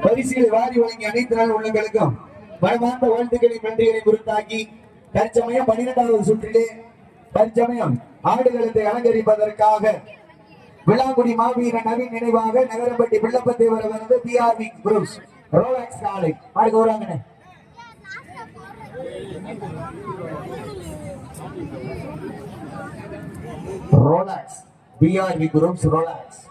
பரிசுகளை வாரி வழங்கி அனைத்து நாள் உள்ளங்களுக்கும் மனமார்ந்த வாழ்த்துக்களின் நன்றிகளை குறித்தாக்கி தற்சமயம் 12வது சுற்றிலே தற்சமயம் ஆடுகளத்தை அலங்கரிப்பதற்காக விளாங்குடி மாவீர நவீன் நினைவாக நகரம்பட்டி பிள்ளப்பத்தேவர் அவரது பிஆர்வி குரூப்ஸ் ரோலக்ஸ் காலை மாடுக்கு வராங்கண்ணே. ரோலக்ஸ் பிஆர்வி குரூப்ஸ் ரோலக்ஸ்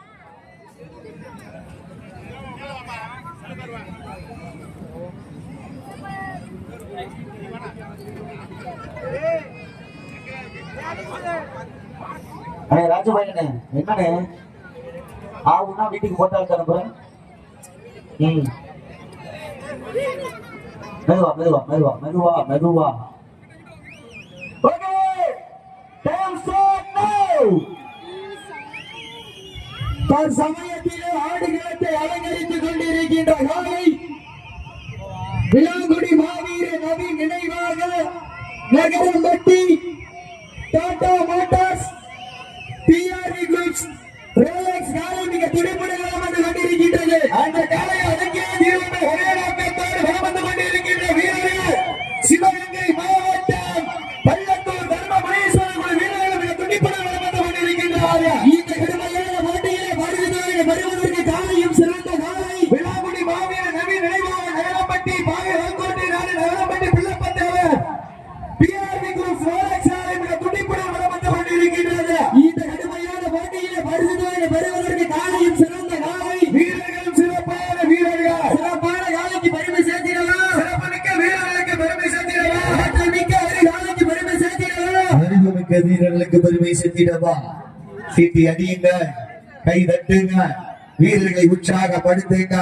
ராஜபாயண்ணே என்னண்ணே ஆகுனா வீட்டுக்கு போட்டால் தரப்புறேன். மெதுவா மெதுவா மெதுவா மெதுவா மெதுவா. சமயத்திலே ஆடுகளத்தை அலங்கரித்துக் கொண்டிருக்கின்ற காலை விளாங்குடி மாவீர நவீன் நினைவாக Nagarampatti Tata Motors PRV groups Rolex காலை மிக துடிப்புடன் வந்து கொண்டிருக்கின்றது. அந்த காலையை அடக்கிய தீர்வு ஒரே நோக்கத்தோடு வந்து கொண்டிருக்கின்ற வீரர்கள் சிவகங்கை மாவட்டம் பள்ளத்தூர் தர்ம மகேஸ்வரன் குழு வீரர்கள் மிக துடிப்புடன் வந்து கொண்டிருக்கின்றார்கள். இந்த கடுமையான போட்டியிலே வருவதற்கு காலையும் சிறந்த காலை விளாங்குடி மாவீர நவீன் நினைவாக நகரம்பட்டி பாகை நாடு நகரம்பட்டி பிள்ளப்பத்தேவர் பிஆர்வி குரூப்ஸ் ரோலக்ஸ் காலை மிக துடிப்புடன் வந்து கொண்டிருக்கின்றது. இந்த கடுமையான போட்டியிலே வருவதற்கு காலையும் சிறந்த காலை வீரர்களும் சிறப்பான வீரர்கள் சிறப்பான காலைக்கு பெருமை சேர்த்திடவா சிறப்புமிக்க வீரர்களுக்கு பெருமை சேர்த்திடவா ஆற்றல்மிக்க காலைக்கு பெருமை சேர்த்திடவா அறிவுமிக்க வீரர்களுக்கு பெருமை சேர்த்திடவா. சீட்டி அடியுங்க, கை தட்டுங்க, வீரர்களை உற்சாகப்படுத்துங்க.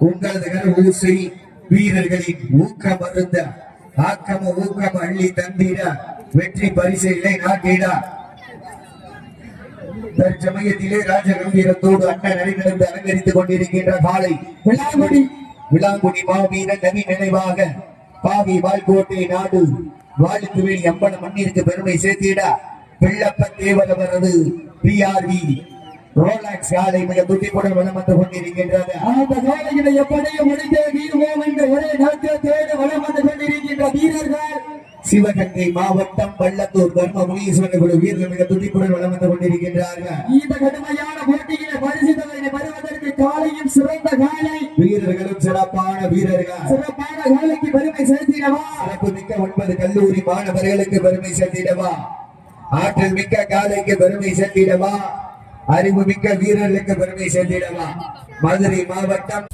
உங்களது ஊசி வீரர்களின் ஊக்கம் அருந்த ஆக்கம ஊக்கம் அள்ளி தந்திட வெற்றி பரிசை நாட்டிட. தற்சமயத்திலே ராஜ கம்பீரத்தோடு அண்ணன் நடைநடந்து அலங்கரித்துக் கொண்டிருக்கின்ற காலை விளாங்குடி மாவீர நவீன் நினைவாக பாவி வால்கோட்டை நாடு வாழ்த்துவேல் எம்பன மண்ணிற்கு பெருமை சேர்த்திட பிள்ளப்பத்தேவர் அவரது பிஆர்வி ரோலக்ஸ் காலை மிக துடிப்புடன் வலம் வந்து கொண்டிருக்கின்றது. அந்த காலையில எப்படியும் முடித்தே வீழ்வோம் என்ற ஒரே நோக்கத்தோடு வலம் வந்து கொண்டிருக்கின்ற வீரர்கள் சிவகங்கை மாவட்டம் பள்ளத்தூர் தர்ம முனீஸ்வரன் குழு வீரர்கள் மிக துடிப்புடன் வலம் வந்து கொண்டிருக்கின்றார்கள். இந்த கடுமையான போட்டியில பரிசுத்தலை பெறுவதற்கு காலையும் சிறந்த காலை வீரர்களும் சிறப்பான வீரர்கள் சிறப்பான காலைக்கு பெருமை சேர்த்திடவா சிறப்பு மிக்க 9 கல்லூரி மாணவர்களுக்கு பெருமை சேர்த்திடவா ஆற்றல் மிக்க காலைக்கு பெருமை சேர்த்திடவா அறிவு மிக்க வீரர்களுக்கு பெருமை சேர்த்திடவா. மதுரை மாவட்டம்